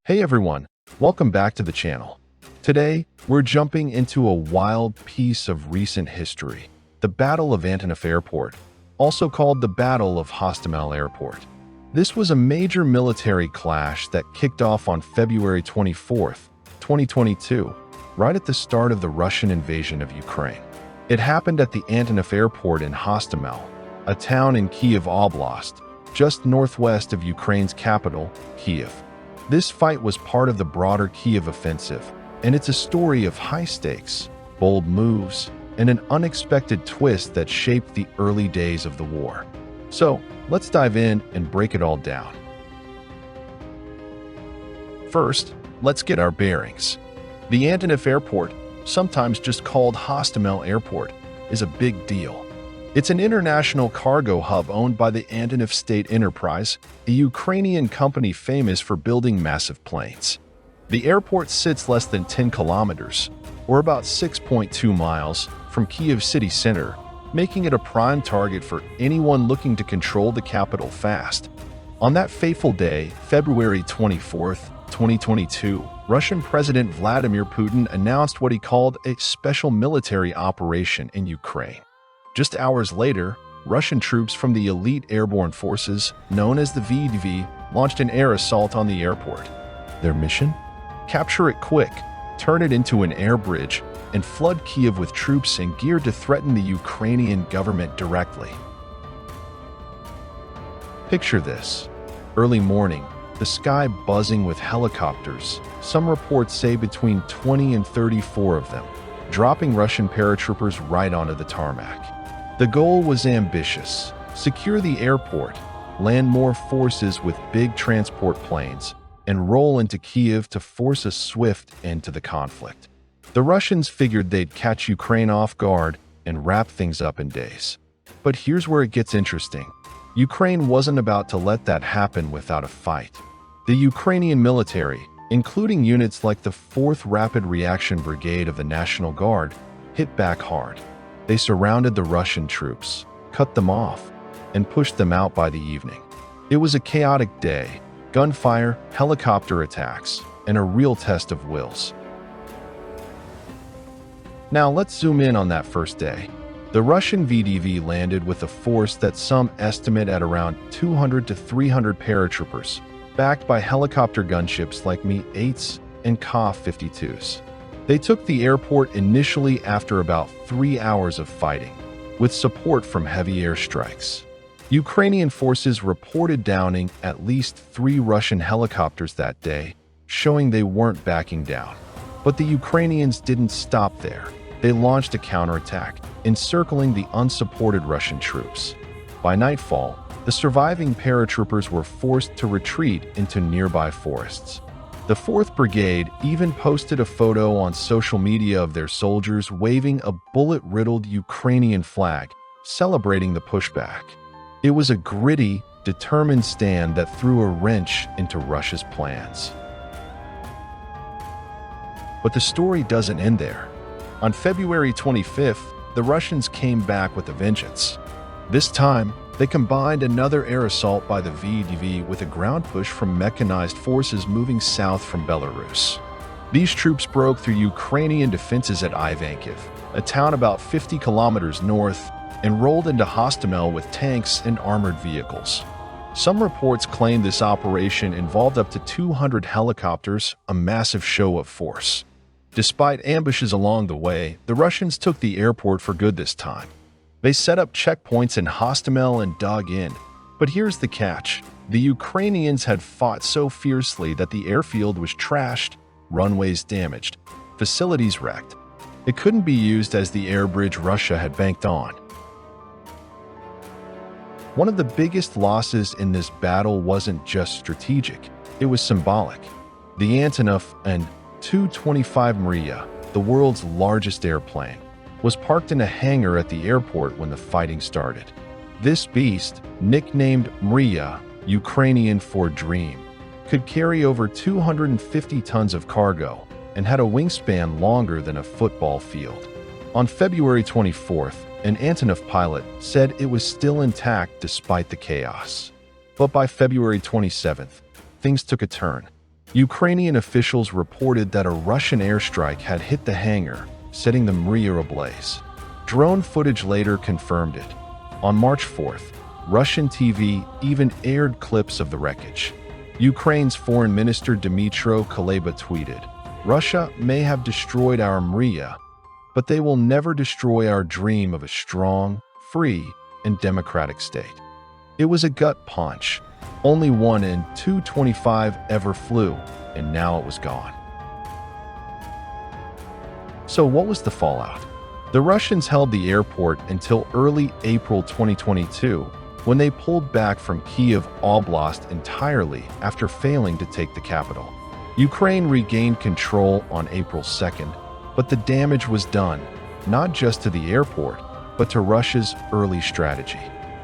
Hey everyone, welcome back to the channel. Today, we're jumping into a wild piece of recent history, the Battle of Antonov Airport, also called the Battle of Hostomel Airport. This was a major military clash that kicked off on February 24th, 2022, right at the start of the Russian invasion of Ukraine. It happened at the Antonov Airport in Hostomel, a town in Kyiv Oblast, just northwest of Ukraine's capital, Kyiv. This fight was part of the broader Kyiv offensive, and it's a story of high stakes, bold moves, and an unexpected twist that shaped the early days of the war. So, let's dive in and break it all down. First, let's get our bearings. The Antonov Airport, sometimes just called Hostomel Airport, is a big deal. It's an international cargo hub owned by the Antonov State Enterprise, a Ukrainian company famous for building massive planes. The airport sits less than 10 kilometers, or about 6.2 miles, from Kyiv city center, making it a prime target for anyone looking to control the capital fast. On that fateful day, February 24th, 2022, Russian President Vladimir Putin announced what he called a special military operation in Ukraine. Just hours later, Russian troops from the elite airborne forces, known as the VDV, launched an air assault on the airport. Their mission? Capture it quick, turn it into an air bridge, and flood Kyiv with troops and gear to threaten the Ukrainian government directly. Picture this. Early morning, the sky buzzing with helicopters, some reports say between 20 and 34 of them, dropping Russian paratroopers right onto the tarmac. The goal was ambitious: secure the airport, land more forces with big transport planes, and roll into Kyiv to force a swift end to the conflict. The Russians figured they'd catch Ukraine off guard and wrap things up in days. But here's where it gets interesting. Ukraine wasn't about to let that happen without a fight. The Ukrainian military, including units like the 4th Rapid Reaction Brigade of the National Guard, hit back hard. They surrounded the Russian troops, cut them off, and pushed them out by the evening. It was a chaotic day: gunfire, helicopter attacks, and a real test of wills. Now let's zoom in on that first day. The Russian VDV landed with a force that some estimate at around 200 to 300 paratroopers, backed by helicopter gunships like Mi-8s and Ka-52s. They took the airport initially after about 3 hours of fighting, with support from heavy airstrikes. Ukrainian forces reported downing at least 3 Russian helicopters that day, showing they weren't backing down. But the Ukrainians didn't stop there. They launched a counterattack, encircling the unsupported Russian troops. By nightfall, the surviving paratroopers were forced to retreat into nearby forests. The 4th Brigade even posted a photo on social media of their soldiers waving a bullet-riddled Ukrainian flag, celebrating the pushback. It was a gritty, determined stand that threw a wrench into Russia's plans. But the story doesn't end there. On February 25th, the Russians came back with a vengeance. This time, they combined another air assault by the VDV with a ground push from mechanized forces moving south from Belarus. These troops broke through Ukrainian defenses at Ivankiv, a town about 50 kilometers north, and rolled into Hostomel with tanks and armored vehicles. Some reports claim this operation involved up to 200 helicopters, a massive show of force. Despite ambushes along the way, the Russians took the airport for good this time. They set up checkpoints in Hostomel and dug in. But here's the catch. The Ukrainians had fought so fiercely that the airfield was trashed, runways damaged, facilities wrecked. It couldn't be used as the air bridge Russia had banked on. One of the biggest losses in this battle wasn't just strategic, it was symbolic. The Antonov and Tu-25 Mriya, the world's largest airplane, was parked in a hangar at the airport when the fighting started. This beast, nicknamed Mriya, Ukrainian for dream, could carry over 250 tons of cargo and had a wingspan longer than a football field. On February 24th, an Antonov pilot said it was still intact despite the chaos. But by February 27th, things took a turn. Ukrainian officials reported that a Russian airstrike had hit the hangar, setting the Mriya ablaze. Drone footage later confirmed it. On March 4th, Russian TV even aired clips of the wreckage. Ukraine's Foreign Minister Dmytro Kuleba tweeted, "Russia may have destroyed our Mriya, but they will never destroy our dream of a strong, free, and democratic state." It was a gut punch. Only 1 in 225 ever flew, and now it was gone. So what was the fallout? The Russians held the airport until early April 2022, when they pulled back from Kyiv Oblast entirely after failing to take the capital. Ukraine regained control on April 2nd, but the damage was done, not just to the airport, but to Russia's early strategy.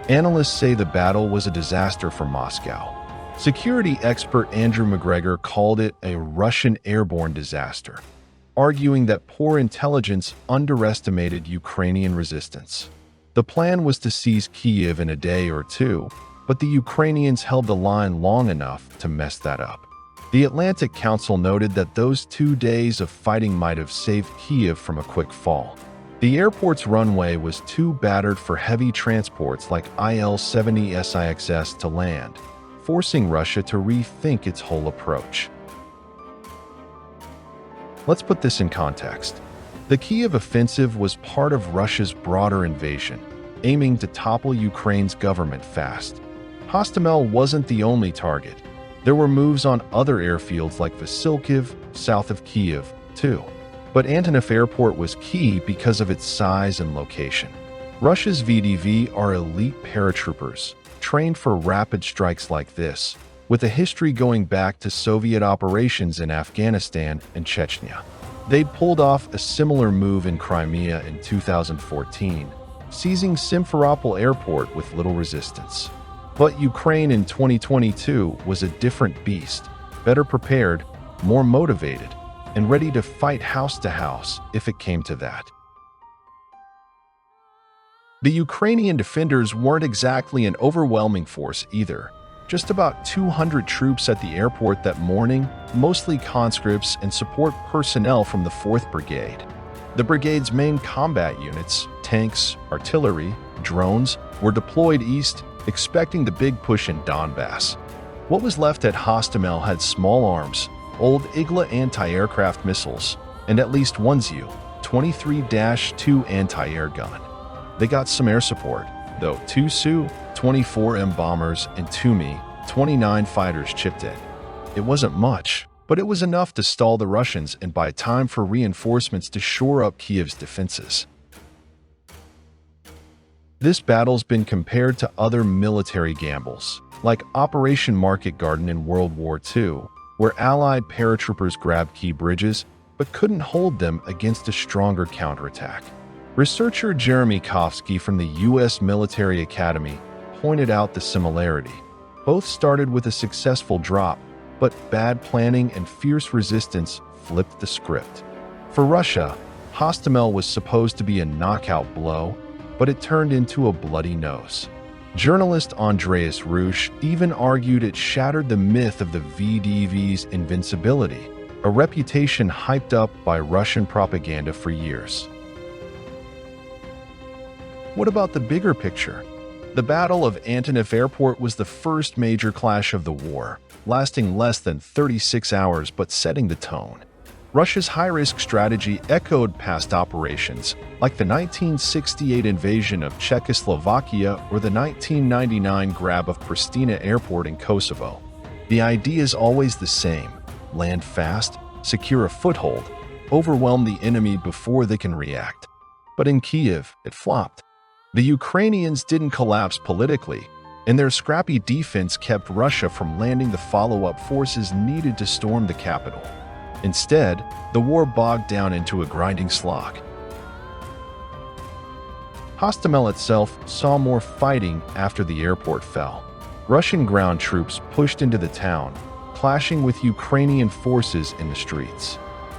Analysts say the battle was a disaster for Moscow. Security expert Andrew McGregor called it a Russian airborne disaster, arguing that poor intelligence underestimated Ukrainian resistance. The plan was to seize Kyiv in a day or two, but the Ukrainians held the line long enough to mess that up. The Atlantic Council noted that those 2 days of fighting might have saved Kyiv from a quick fall. The airport's runway was too battered for heavy transports like IL-70 SIXS to land, forcing Russia to rethink its whole approach. Let's put this in context. The Kyiv offensive was part of Russia's broader invasion, aiming to topple Ukraine's government fast. Hostomel wasn't the only target. There were moves on other airfields like Vasilkiv, south of Kyiv, too. But Antonov Airport was key because of its size and location. Russia's VDV are elite paratroopers, trained for rapid strikes like this, with a history going back to Soviet operations in Afghanistan and Chechnya. They'd pulled off a similar move in Crimea in 2014, seizing Simferopol Airport with little resistance. But Ukraine in 2022 was a different beast, better prepared, more motivated, and ready to fight house to house if it came to that. The Ukrainian defenders weren't exactly an overwhelming force either. Just about 200 troops at the airport that morning, mostly conscripts and support personnel from the 4th Brigade. The brigade's main combat units, tanks, artillery, drones, were deployed east, expecting the big push in Donbass. What was left at Hostomel had small arms, old Igla anti-aircraft missiles, and at least one Zu-23-2 anti-air gun. They got some air support, though 2 Su-24M bombers and 2 Mi-29 fighters chipped in. It wasn't much, but it was enough to stall the Russians and buy time for reinforcements to shore up Kyiv's defenses. This battle's been compared to other military gambles, like Operation Market Garden in World War II, where Allied paratroopers grabbed key bridges but couldn't hold them against a stronger counterattack. Researcher Jeremy Kofsky from the U.S. Military Academy pointed out the similarity. Both started with a successful drop, but bad planning and fierce resistance flipped the script. For Russia, Hostomel was supposed to be a knockout blow, but it turned into a bloody nose. Journalist Andreas Rusch even argued it shattered the myth of the VDV's invincibility, a reputation hyped up by Russian propaganda for years. What about the bigger picture? The Battle of Antonov Airport was the first major clash of the war, lasting less than 36 hours but setting the tone. Russia's high-risk strategy echoed past operations, like the 1968 invasion of Czechoslovakia or the 1999 grab of Pristina Airport in Kosovo. The idea is always the same: land fast, secure a foothold, overwhelm the enemy before they can react. But in Kyiv, it flopped. The Ukrainians didn't collapse politically, and their scrappy defense kept Russia from landing the follow-up forces needed to storm the capital. Instead, the war bogged down into a grinding slog. Hostomel itself saw more fighting after the airport fell. Russian ground troops pushed into the town, clashing with Ukrainian forces in the streets.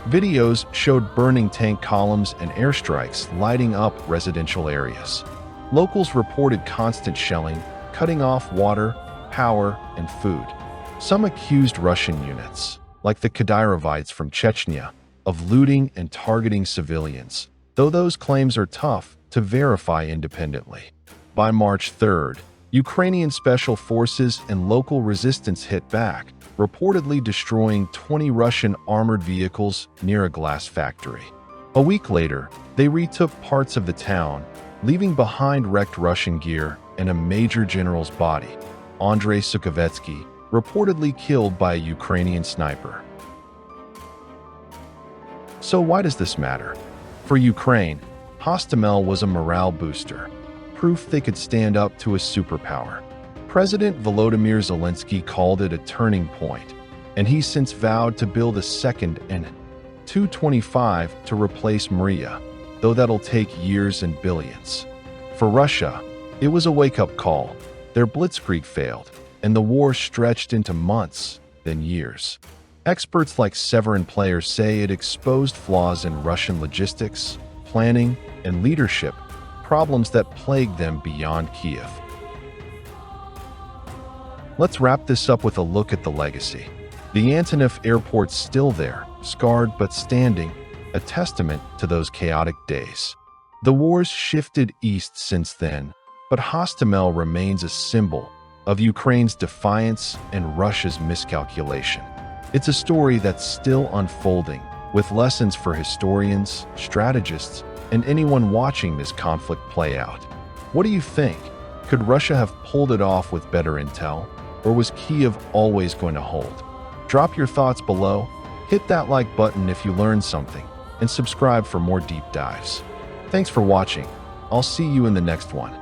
Videos showed burning tank columns and airstrikes lighting up residential areas. Locals reported constant shelling, cutting off water, power, and food. Some accused Russian units, like the Kadyrovites from Chechnya, of looting and targeting civilians, though those claims are tough to verify independently. By March 3rd, Ukrainian special forces and local resistance hit back, reportedly destroying 20 Russian armored vehicles near a glass factory. A week later, they retook parts of the town, leaving behind wrecked Russian gear and a major general's body, Andrei Sukovetsky, reportedly killed by a Ukrainian sniper. So why does this matter? For Ukraine, Hostomel was a morale booster, proof they could stand up to a superpower. President Volodymyr Zelensky called it a turning point, and he's since vowed to build a second Tu-25 to replace Mriya, though that'll take years and billions. For Russia, it was a wake-up call. Their blitzkrieg failed, and the war stretched into months, then years. Experts like Severin Player say it exposed flaws in Russian logistics, planning, and leadership, problems that plagued them beyond Kyiv. Let's wrap this up with a look at the legacy. The Antonov airport's still there, scarred but standing, a testament to those chaotic days. The war's shifted east since then, but Hostomel remains a symbol of Ukraine's defiance and Russia's miscalculation. It's a story that's still unfolding, with lessons for historians, strategists, and anyone watching this conflict play out. What do you think? Could Russia have pulled it off with better intel, or was Kyiv always going to hold? Drop your thoughts below, hit that like button if you learned something, and subscribe for more deep dives. Thanks for watching. I'll see you in the next one.